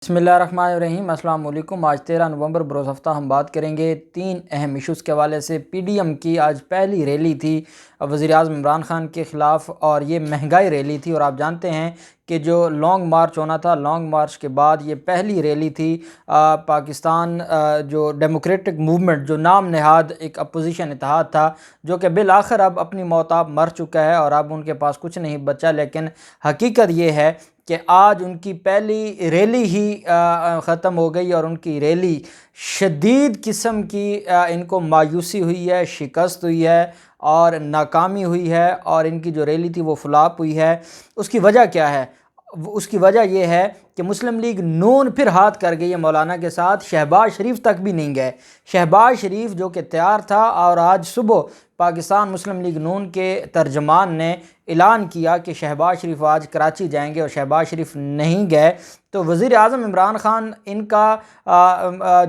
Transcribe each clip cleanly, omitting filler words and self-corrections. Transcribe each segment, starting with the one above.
بسم اللہ الرحمن الرحیم۔ السلام علیکم۔ آج 13 نومبر بروز ہفتہ ہم بات کریں گے 3 اہم ایشوز کے حوالے سے۔ پی ڈی ایم کی آج پہلی ریلی تھی وزیر اعظم عمران خان کے خلاف، اور یہ مہنگائی ریلی تھی، اور آپ جانتے ہیں کہ جو لانگ مارچ ہونا تھا، لانگ مارچ کے بعد یہ پہلی ریلی تھی پاکستان جو ڈیموکریٹک موومنٹ، جو نام نہاد ایک اپوزیشن اتحاد تھا، جو کہ بالآخر اب اپنی موتاب مر چکا ہے اور اب ان کے پاس کچھ نہیں بچا۔ لیکن حقیقت یہ ہے کہ آج ان کی پہلی ریلی ہی ختم ہو گئی، اور ان کی ریلی شدید قسم کی ان کو مایوسی ہوئی ہے، شکست ہوئی ہے اور ناکامی ہوئی ہے، اور ان کی جو ریلی تھی وہ فلاپ ہوئی ہے۔ اس کی وجہ کیا ہے؟ اس کی وجہ یہ ہے کہ مسلم لیگ نون پھر ہاتھ کر گئی ہے مولانا کے ساتھ، شہباز شریف تک بھی نہیں گئے۔ شہباز شریف جو کہ تیار تھا، اور آج صبح پاکستان مسلم لیگ نون کے ترجمان نے اعلان کیا کہ شہباز شریف آج کراچی جائیں گے، اور شہباز شریف نہیں گئے۔ تو وزیر اعظم عمران خان ان کا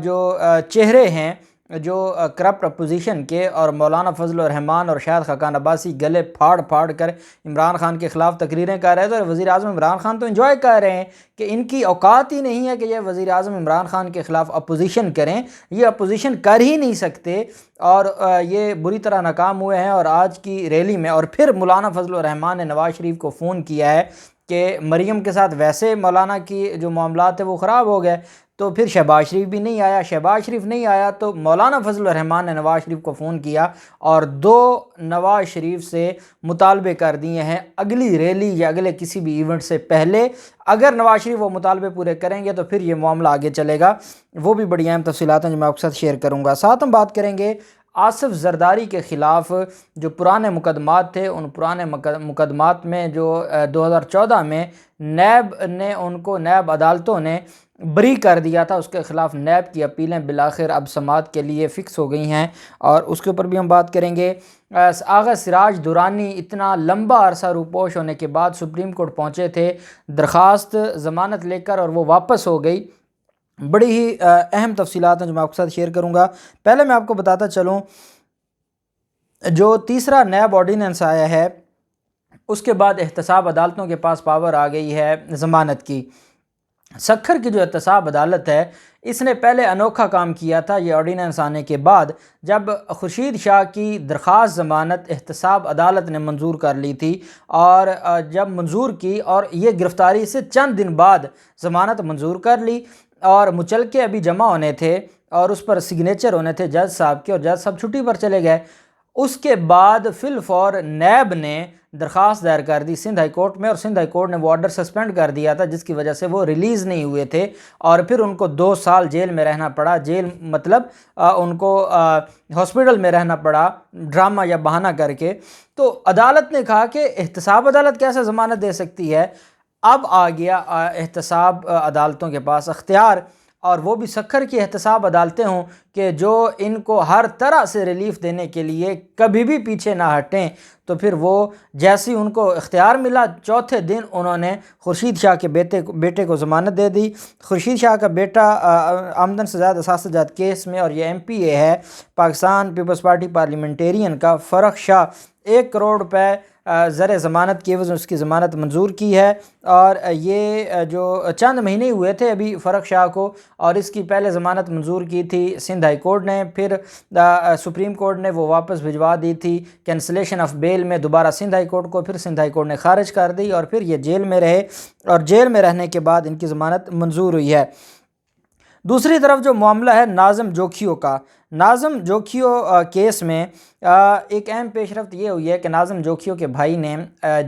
جو چہرے ہیں جو کرپٹ اپوزیشن کے، اور مولانا فضل الرحمان اور شاہد خاقان عباسی گلے پھاڑ پھاڑ کر عمران خان کے خلاف تقریریں کر رہے تھے، اور وزیر اعظم عمران خان تو انجوائے کر رہے ہیں کہ ان کی اوقات ہی نہیں ہے کہ یہ وزیر اعظم عمران خان کے خلاف اپوزیشن کریں، یہ اپوزیشن کر ہی نہیں سکتے، اور یہ بری طرح ناکام ہوئے ہیں۔ اور آج کی ریلی میں اور پھر مولانا فضل الرحمان نے نواز شریف کو فون کیا ہے کہ مریم کے ساتھ ویسے مولانا کی جو معاملات ہیں وہ خراب ہو گئے، تو پھر شہباز شریف بھی نہیں آیا۔ شہباز شریف نہیں آیا تو مولانا فضل الرحمان نے نواز شریف کو فون کیا، اور نواز شریف سے مطالبے کر دیے ہیں اگلی ریلی یا اگلے کسی بھی ایونٹ سے پہلے اگر نواز شریف وہ مطالبے پورے کریں گے تو پھر یہ معاملہ آگے چلے گا۔ وہ بھی بڑی اہم تفصیلات ہیں جو میں آپ کے ساتھ شیئر کروں گا۔ ساتھ ہم بات کریں گے آصف زرداری کے خلاف جو پرانے مقدمات تھے، ان پرانے مقدمات میں جو 2014 میں نیب نے ان کو، نیب عدالتوں نے بری کر دیا تھا، اس کے خلاف نیب کی اپیلیں بالآخر اب سماعت کے لیے فکس ہو گئی ہیں، اور اس کے اوپر بھی ہم بات کریں گے۔ آغا سراج درانی اتنا لمبا عرصہ روپوش ہونے کے بعد سپریم کورٹ پہنچے تھے درخواست ضمانت لے کر، اور وہ واپس ہو گئی۔ بڑی ہی اہم تفصیلات ہیں جو میں آپ کے ساتھ شیئر کروں گا۔ پہلے میں آپ کو بتاتا چلوں، جو تیسرا نیب آرڈیننس آیا ہے اس کے بعد احتساب عدالتوں کے پاس پاور آ گئی ہے ضمانت کی۔ سکھر کی جو احتساب عدالت ہے، اس نے پہلے انوکھا کام کیا تھا یہ آرڈیننس آنے کے بعد، جب خورشید شاہ کی درخواست ضمانت احتساب عدالت نے منظور کر لی تھی، اور جب منظور کی اور یہ گرفتاری سے چند دن بعد ضمانت منظور کر لی، اور مچلکے ابھی جمع ہونے تھے اور اس پر سگنیچر ہونے تھے جج صاحب کے، اور جج صاحب چھٹی پر چلے گئے۔ اس کے بعد فی الفور نیب نے درخواست دائر کر دی سندھ ہائی کورٹ میں، اور سندھ ہائی کورٹ نے وہ آرڈر سسپینڈ کر دیا تھا، جس کی وجہ سے وہ ریلیز نہیں ہوئے تھے، اور پھر ان کو 2 سال جیل میں رہنا پڑا۔ جیل مطلب ان کو ہاسپٹل میں رہنا پڑا ڈرامہ یا بہانہ کر کے۔ تو عدالت نے کہا کہ احتساب عدالت کیسے ضمانت دے سکتی ہے؟ اب آ گیا احتساب عدالتوں کے پاس اختیار، اور وہ بھی سکھر کی احتساب عدالتیں ہوں کہ جو ان کو ہر طرح سے ریلیف دینے کے لیے کبھی بھی پیچھے نہ ہٹیں۔ تو پھر وہ جیسی ان کو اختیار ملا، چوتھے دن انہوں نے خورشید شاہ کے بیٹے کو ضمانت دے دی۔ خورشید شاہ کا بیٹا آمدن سے زائد اثاثہ جات کیس میں، اور یہ ایم پی اے ہے پاکستان پیپلز پارٹی پارلیمنٹیرین کا، فرخ شاہ، 1 کروڑ روپے زر ضمانت کی عوض اس کی ضمانت منظور کی ہے، اور یہ جو چند مہینے ہوئے تھے ابھی فرخ شاہ کو، اور اس کی پہلے ضمانت منظور کی تھی سندھ ہائی کورٹ نے، پھر سپریم کورٹ نے وہ واپس بھجوا دی تھی کینسلیشن آف بیل میں دوبارہ سندھ ہائی کورٹ کو، پھر سندھ ہائی کورٹ نے خارج کر دی، اور پھر یہ جیل میں رہے، اور جیل میں رہنے کے بعد ان کی ضمانت منظور ہوئی ہے۔ دوسری طرف جو معاملہ ہے ناظم جوکھیو کا، ناظم جوکھیو کیس میں ایک اہم پیش رفت یہ ہوئی ہے کہ ناظم جوکھیو کے بھائی نے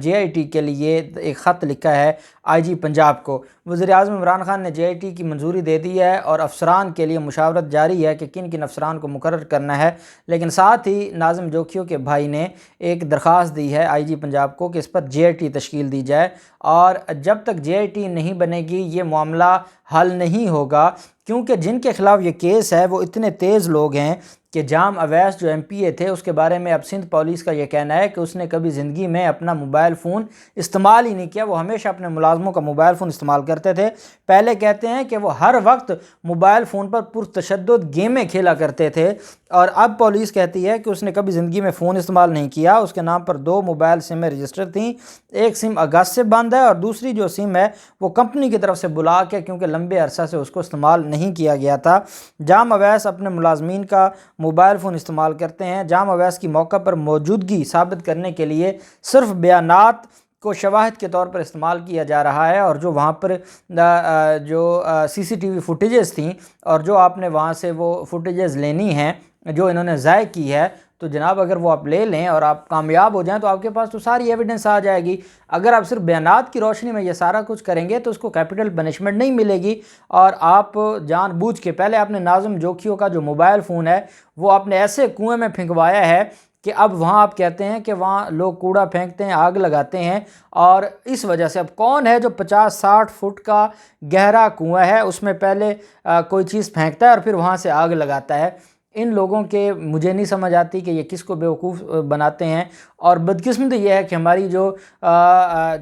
جے آئی ٹی کے لیے ایک خط لکھا ہے آئی جی پنجاب کو۔ وزیر اعظم عمران خان نے جے آئی ٹی کی منظوری دے دی ہے، اور افسران کے لیے مشاورت جاری ہے کہ کن کن افسران کو مقرر کرنا ہے، لیکن ساتھ ہی ناظم جوکھیو کے بھائی نے ایک درخواست دی ہے آئی جی پنجاب کو کہ اس پر جے آئی ٹی تشکیل دی جائے، اور جب تک جے آئی ٹی نہیں بنے گی یہ معاملہ حل نہیں ہوگا، کیونکہ جن کے خلاف یہ کیس ہے وہ اتنے تیز لوگ ہیں کہ جام اویس جو MP تھے اس کے بارے میں اب سندھ پولیس کا یہ کہنا ہے کہ اس نے کبھی زندگی میں اپنا موبائل فون استعمال ہی نہیں کیا، وہ ہمیشہ اپنے ملازموں کا موبائل فون استعمال کرتے تھے۔ پہلے کہتے ہیں کہ وہ ہر وقت موبائل فون پر پرتشدد گیمیں کھیلا کرتے تھے، اور اب پولیس کہتی ہے کہ اس نے کبھی زندگی میں فون استعمال نہیں کیا۔ اس کے نام پر 2 موبائل سمیں رجسٹر تھیں، ایک سم اگست سے بند ہے اور دوسری جو سم ہے وہ کمپنی کی طرف سے بلاک ہے کیونکہ لمبے عرصہ سے اس کو استعمال نہیں کیا گیا تھا۔ جام اویس اپنے ملازمین کا موبائل فون استعمال کرتے ہیں۔ جام اویس کی موقع پر موجودگی ثابت کرنے کے لیے صرف بیانات کو شواہد کے طور پر استعمال کیا جا رہا ہے، اور جو وہاں پر جو CCTV فوٹیجز تھیں اور جو آپ نے وہاں سے وہ فوٹیجز لینی ہیں جو انہوں نے ضائع کی ہے، تو جناب اگر وہ آپ لے لیں اور آپ کامیاب ہو جائیں تو آپ کے پاس تو ساری ایویڈنس آ جائے گی۔ اگر آپ صرف بیانات کی روشنی میں یہ سارا کچھ کریں گے تو اس کو کیپٹل پنشمنٹ نہیں ملے گی، اور آپ جان بوجھ کے پہلے آپ نے ناظم جوکھیوں کا جو موبائل فون ہے وہ آپ نے ایسے کنویں میں پھینکوایا ہے کہ اب وہاں آپ کہتے ہیں کہ وہاں لوگ کوڑا پھینکتے ہیں، آگ لگاتے ہیں، اور اس وجہ سے اب کون ہے جو 50-60 فٹ کا گہرا کنواں ہے اس میں پہلے کوئی چیز پھینکتا ہے اور پھر وہاں سے آگ لگاتا ہے؟ ان لوگوں کے مجھے نہیں سمجھ آتی کہ یہ کس کو بیوقوف بناتے ہیں، اور بدقسمتی یہ ہے کہ ہماری جو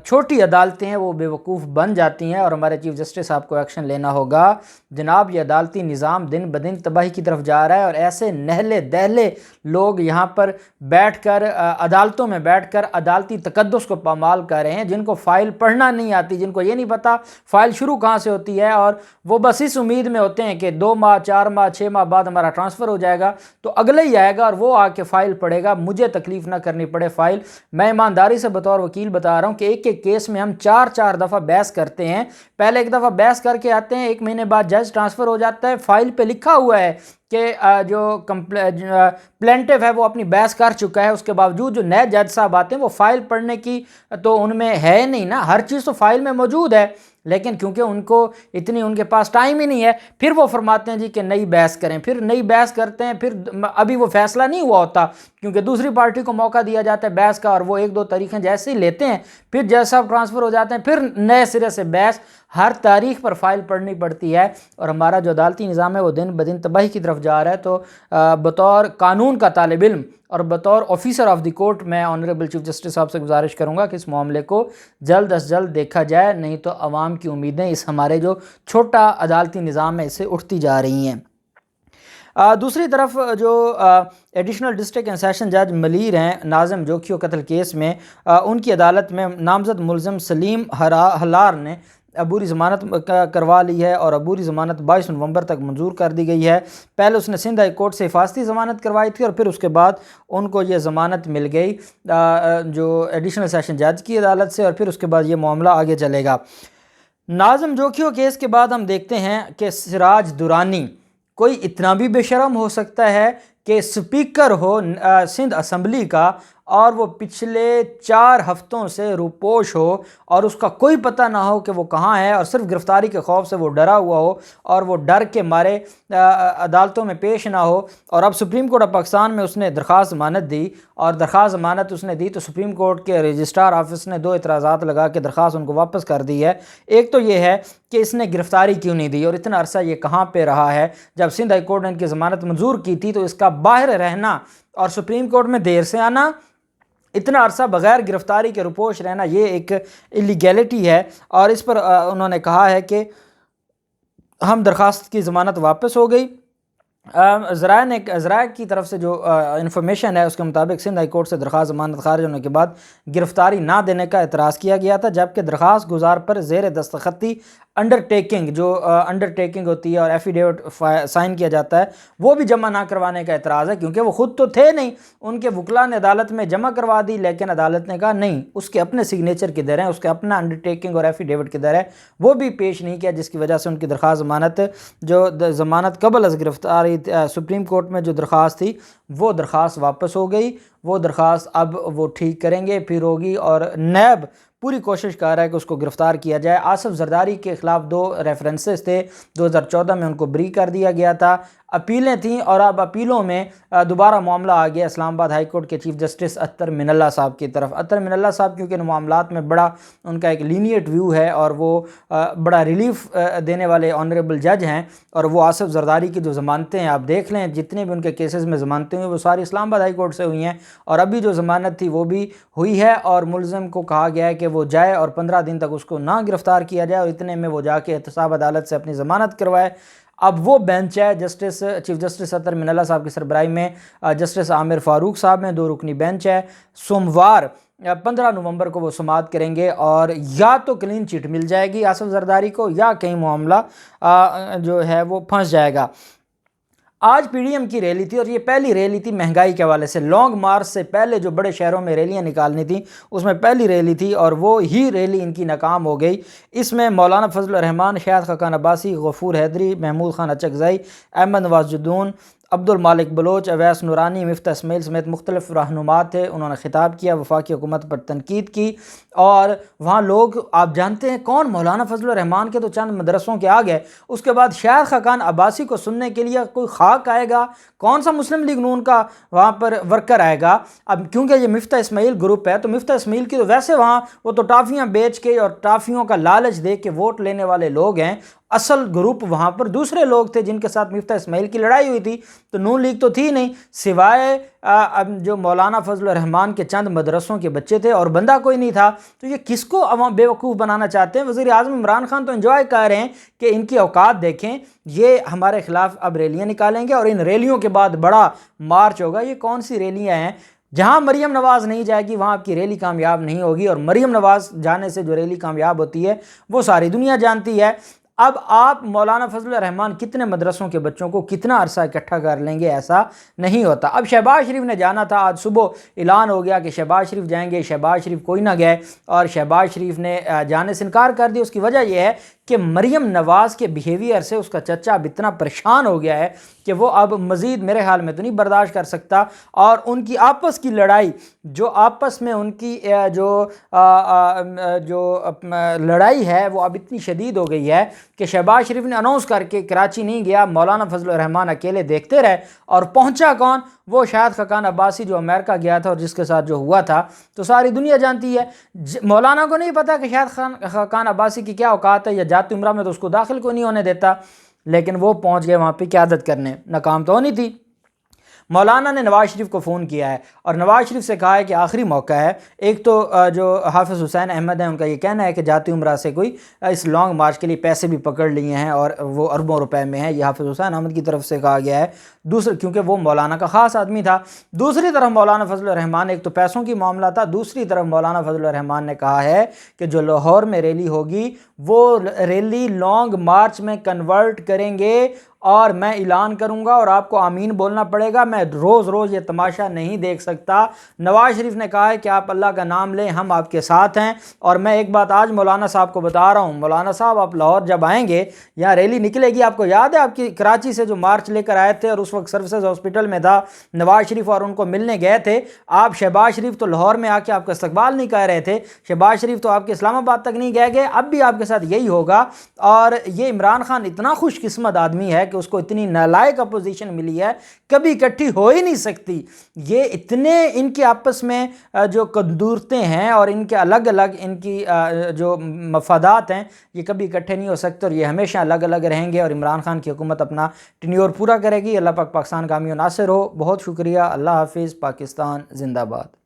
چھوٹی عدالتیں ہیں وہ بیوقوف بن جاتی ہیں، اور ہمارے چیف جسٹس صاحب کو ایکشن لینا ہوگا۔ جناب یہ عدالتی نظام دن بدن تباہی کی طرف جا رہا ہے، اور ایسے نہلے دہلے لوگ یہاں پر بیٹھ کر عدالتوں میں بیٹھ کر عدالتی تقدس کو پامال کر رہے ہیں، جن کو فائل پڑھنا نہیں آتی، جن کو یہ نہیں پتہ فائل شروع کہاں سے ہوتی ہے، اور وہ بس اس امید میں ہوتے ہیں کہ 2 ماہ 4 ماہ 6 ماہ بعد ہمارا ٹرانسفر ہو جائے گا تو اگلے ہی آئے گا اور وہ آ کے فائل پڑھے گا، مجھے تکلیف نہ کرنی پڑے فائل۔ میں ایمانداری سے بطور وکیل بتا رہا ہوں کہ ایک ایک کیس میں ہم 4 دفعہ بحث کرتے ہیں، پہلے ایک دفعہ بحث کر کے آتے ہیں، 1 مہینے بعد جج ٹرانسفر ہو جاتا ہے، فائل پہ لکھا ہوا ہے کہ جو پلینٹیو ہے وہ اپنی بحث کر چکا ہے، اس کے باوجود جو نئے جج صاحب آتے ہیں وہ فائل پڑھنے کی تو ان میں ہے نہیں نا، ہر چیز تو فائل میں موجود ہے، لیکن کیونکہ ان کو اتنی ان کے پاس ٹائم ہی نہیں ہے، پھر وہ فرماتے ہیں جی کہ نئی بحث کریں، پھر نئی بحث کرتے ہیں، پھر ابھی وہ فیصلہ نہیں ہوا ہوتا کیونکہ دوسری پارٹی کو موقع دیا جاتا ہے بحث کا، اور وہ 1-2 تاریخیں جیسے ہی لیتے ہیں پھر جیسا ٹرانسفر ہو جاتے ہیں، پھر نئے سرے سے بحث، ہر تاریخ پر فائل پڑھنی پڑتی ہے، اور ہمارا جو عدالتی نظام ہے وہ دن بدن تباہی کی طرف جا رہا ہے۔ تو بطور قانون کا طالب علم اور بطور آفیسر آف دی کورٹ میں آنریبل چیف جسٹس صاحب سے گزارش کروں گا کہ اس معاملے کو جلد از جلد دیکھا جائے، نہیں تو عوام کی امیدیں اس ہمارے جو چھوٹا عدالتی نظام ہے اس سے اٹھتی جا رہی ہیں۔ دوسری طرف جو ایڈیشنل ڈسٹرکٹ اینڈ سیشن جج ملیر ہیں ناظم جوکھیوں قتل کیس میں، ان کی عدالت میں نامزد ملزم سلیم ہلار نے عبوری ضمانت کروا لی ہے، اور عبوری ضمانت 22 نومبر تک منظور کر دی گئی ہے۔ پہلے اس نے سندھ ہائی کورٹ سے حفاظتی ضمانت کروائی تھی، اور پھر اس کے بعد ان کو یہ ضمانت مل گئی جو ایڈیشنل سیشن جج کی عدالت سے، اور پھر اس کے بعد یہ معاملہ آگے چلے گا۔ ناظم جوکھیوں کیس کے بعد ہم دیکھتے ہیں کہ سراج درانی کوئی اتنا بھی بے شرم ہو سکتا ہے کہ سپیکر ہو سندھ اسمبلی کا، اور وہ پچھلے 4 ہفتوں سے روپوش ہو اور اس کا کوئی پتہ نہ ہو کہ وہ کہاں ہے، اور صرف گرفتاری کے خوف سے وہ ڈرا ہوا ہو اور وہ ڈر کے مارے عدالتوں میں پیش نہ ہو، اور اب سپریم کورٹ آف پاکستان میں اس نے درخواست ضمانت دی، اور درخواست ضمانت اس نے دی تو سپریم کورٹ کے رجسٹرار آفس نے 2 اعتراضات لگا کے درخواست ان کو واپس کر دی ہے۔ ایک تو یہ ہے کہ اس نے گرفتاری کیوں نہیں دی، اور اتنا عرصہ یہ کہاں پہ رہا ہے؟ جب سندھ ہائی کورٹ نے ان کی ضمانت منظور کی تھی تو اس کا باہر رہنا اور سپریم کورٹ میں دیر سے آنا، اتنا عرصہ بغیر گرفتاری کے روپوش رہنا، یہ ایک ایلیگیلٹی ہے، اور اس پر انہوں نے کہا ہے کہ ہم درخواست کی ضمانت واپس ہو گئی۔ ذرائع کی طرف سے جو انفارمیشن ہے اس کے مطابق سندھ ہائی کورٹ سے درخواست ضمانت خارج ہونے کے بعد گرفتاری نہ دینے کا اعتراض کیا گیا تھا، جبکہ درخواست گزار پر زیر دستخطی انڈرٹیکنگ ہوتی ہے اور ایفیڈیوٹ سائن کیا جاتا ہے وہ بھی جمع نہ کروانے کا اعتراض ہے، کیونکہ وہ خود تو تھے نہیں، ان کے وکلاء نے عدالت میں جمع کروا دی، لیکن عدالت نے کہا نہیں، اس کے اپنے سگنیچر کدھر ہیں، اس کے اپنا انڈرٹیکنگ اور ایفیڈیوٹ کدھر ہے، وہ بھی پیش نہیں کیا، جس کی وجہ سے ان کی درخواست ضمانت قبل از گرفتاری سپریم کورٹ میں جو درخواست تھی وہ درخواست واپس ہو گئی۔ وہ درخواست اب وہ ٹھیک کریں گے، پھر ہوگی، اور نیب پوری کوشش کر رہا ہے کہ اس کو گرفتار کیا جائے۔ آصف زرداری کے خلاف 2 ریفرنسز تھے، 2014 میں ان کو بری کر دیا گیا تھا، اپیلیں تھیں، اور اب اپیلوں میں دوبارہ معاملہ آ گیا اسلام آباد ہائی کورٹ کے چیف جسٹس اطہر من اللہ صاحب کی طرف۔ اطہر من اللہ صاحب کیونکہ ان معاملات میں بڑا ان کا ایک لینیٹ ویو ہے اور وہ بڑا ریلیف دینے والے آنریبل جج ہیں، اور وہ آصف زرداری کی جو ضمانتیں ہیں آپ دیکھ لیں، جتنے بھی ان کے کیسز میں ضمانتیں ہوئی وہ ساری اسلام آباد ہائی کورٹ سے ہوئی ہیں، اور ابھی جو ضمانت تھی وہ بھی ہوئی ہے، اور ملزم کو کہا گیا ہے کہ وہ جائے اور 15 دن تک اس کو نہ گرفتار کیا جائے، اور اتنے میں وہ جا کے احتساب عدالت سے اپنی ضمانت کروائے۔ اب وہ بینچ ہے چیف جسٹس اطہر من اللہ صاحب کی سربراہی میں جسٹس عامر فاروق صاحب میں 2 رکنی بینچ ہے، سوموار 15 نومبر کو وہ سماعت کریں گے، اور یا تو کلین چٹ مل جائے گی آصف زرداری کو، یا کہیں معاملہ جو ہے وہ پھنس جائے گا۔ آج پی ڈی ایم کی ریلی تھی، اور یہ پہلی ریلی تھی مہنگائی کے حوالے سے۔ لانگ مارچ سے پہلے جو بڑے شہروں میں ریلیاں نکالنی تھیں اس میں پہلی ریلی تھی، اور وہ ہی ریلی ان کی ناکام ہو گئی۔ اس میں مولانا فضل الرحمان، شاہد خاقان عباسی، غفور حیدری، محمود خان اچکزئی، احمد نواز جدون، عبد المالک بلوچ، اویس نورانی، مفتاح اسماعیل سمیت مختلف رہنما تھے۔ انہوں نے خطاب کیا، وفاقی حکومت پر تنقید کی، اور وہاں لوگ آپ جانتے ہیں کون، مولانا فضل الرحمان کے تو چند مدرسوں کے آگے، اس کے بعد شاہد خاقان عباسی کو سننے کے لیے کوئی خاک آئے گا، کون سا مسلم لیگ نون کا وہاں پر ورکر آئے گا؟ اب کیونکہ یہ مفتاح اسماعیل گروپ ہے تو مفتاح اسماعیل کی تو ویسے وہاں وہ تو ٹافیاں بیچ کے اور ٹافیوں کا لالچ دے کے ووٹ لینے والے لوگ ہیں، اصل گروپ وہاں پر دوسرے لوگ تھے جن کے ساتھ مفتاح اسماعیل کی لڑائی ہوئی تھی، تو نون لیگ تو تھی نہیں، سوائے جو مولانا فضل الرحمان کے چند مدرسوں کے بچے تھے، اور بندہ کوئی نہیں تھا۔ تو یہ کس کو عوام بیوقوف بنانا چاہتے ہیں؟ وزیر اعظم عمران خان تو انجوائے کر رہے ہیں کہ ان کی اوقات دیکھیں، یہ ہمارے خلاف اب ریلیاں نکالیں گے، اور ان ریلیوں کے بعد بڑا مارچ ہوگا۔ یہ کون سی ریلیاں ہیں؟ جہاں مریم نواز نہیں جائے گی وہاں آپ کی ریلی کامیاب نہیں ہوگی، اور مریم نواز جانے سے جو ریلی کامیاب ہوتی ہے وہ ساری دنیا جانتی ہے۔ اب آپ مولانا فضل الرحمان کتنے مدرسوں کے بچوں کو کتنا عرصہ اکٹھا کر لیں گے؟ ایسا نہیں ہوتا۔ اب شہباز شریف نے جانا تھا، آج صبح اعلان ہو گیا کہ شہباز شریف جائیں گے، شہباز شریف کوئی نہ گئے، اور شہباز شریف نے جانے سے انکار کر دیا۔ اس کی وجہ یہ ہے کہ مریم نواز کے بیہیویئر سے اس کا چچا اب اتنا پریشان ہو گیا ہے کہ وہ اب مزید میرے حال میں تو نہیں برداشت کر سکتا، اور ان کی آپس کی لڑائی، جو آپس میں ان کی جو لڑائی ہے وہ اب اتنی شدید ہو گئی ہے کہ شہباز شریف نے اناؤنس کر کے کراچی نہیں گیا، مولانا فضل الرحمان اکیلے دیکھتے رہے، اور پہنچا کون؟ وہ شاہد خاقان عباسی جو امریکہ گیا تھا اور جس کے ساتھ جو ہوا تھا تو ساری دنیا جانتی ہے۔ مولانا کو نہیں پتا کہ شاہد خاقان عباسی کی کیا اوقات ہے، یا جاتی عمرہ میں تو اس کو داخل کو نہیں ہونے دیتا، لیکن وہ پہنچ گئے وہاں پہ قیادت کرنے، ناکام تو ہونی تھی۔ مولانا نے نواز شریف کو فون کیا ہے اور نواز شریف سے کہا ہے کہ آخری موقع ہے۔ ایک تو جو حافظ حسین احمد ہیں ان کا یہ کہنا ہے کہ جاتی عمرہ سے کوئی اس لانگ مارچ کے لیے پیسے بھی پکڑ لیے ہیں اور وہ اربوں روپے میں ہیں، یہ حافظ حسین احمد کی طرف سے کہا گیا ہے، کیونکہ وہ مولانا کا خاص آدمی تھا۔ دوسری طرف مولانا فضل الرحمان، ایک تو پیسوں کی معاملہ تھا، دوسری طرف مولانا فضل الرحمان نے کہا ہے کہ جو لاہور میں ریلی ہوگی وہ ریلی لانگ مارچ میں کنورٹ کریں گے، اور میں اعلان کروں گا اور آپ کو آمین بولنا پڑے گا، میں روز روز یہ تماشا نہیں دیکھ سکتا۔ نواز شریف نے کہا ہے کہ آپ اللہ کا نام لیں، ہم آپ کے ساتھ ہیں۔ اور میں ایک بات آج مولانا صاحب کو بتا رہا ہوں، مولانا صاحب آپ لاہور جب آئیں گے، یہاں ریلی نکلے گی، آپ کو یاد ہے آپ کی کراچی سے جو مارچ لے کر آئے تھے اور اس وقت سروسز ہاسپٹل میں تھا نواز شریف اور ان کو ملنے گئے تھے آپ، شہباز شریف تو لاہور میں آ کے آپ کا استقبال نہیں کر رہے تھے، شہباز شریف تو آپ کے اسلام آباد تک نہیں گئے، اب بھی آپ کے ساتھ یہی ہوگا۔ اور یہ عمران خان اتنا خوش قسمت آدمی ہے کہ اس کو اتنی نالائق اپوزیشن ملی ہے، کبھی اکٹھی ہو ہی نہیں سکتی۔ یہ اتنے ان کے آپس میں جو قدورتیں ہیں اور ان کے الگ الگ ان کی جو مفادات ہیں، یہ کبھی اکٹھے نہیں ہو سکتے اور یہ ہمیشہ الگ الگ رہیں گے، اور عمران خان کی حکومت اپنا ٹینیور پورا کرے گی۔ اللہ پاک پاکستان کامیاب و ناصر ہو۔ بہت شکریہ، اللہ حافظ، پاکستان زندہ باد۔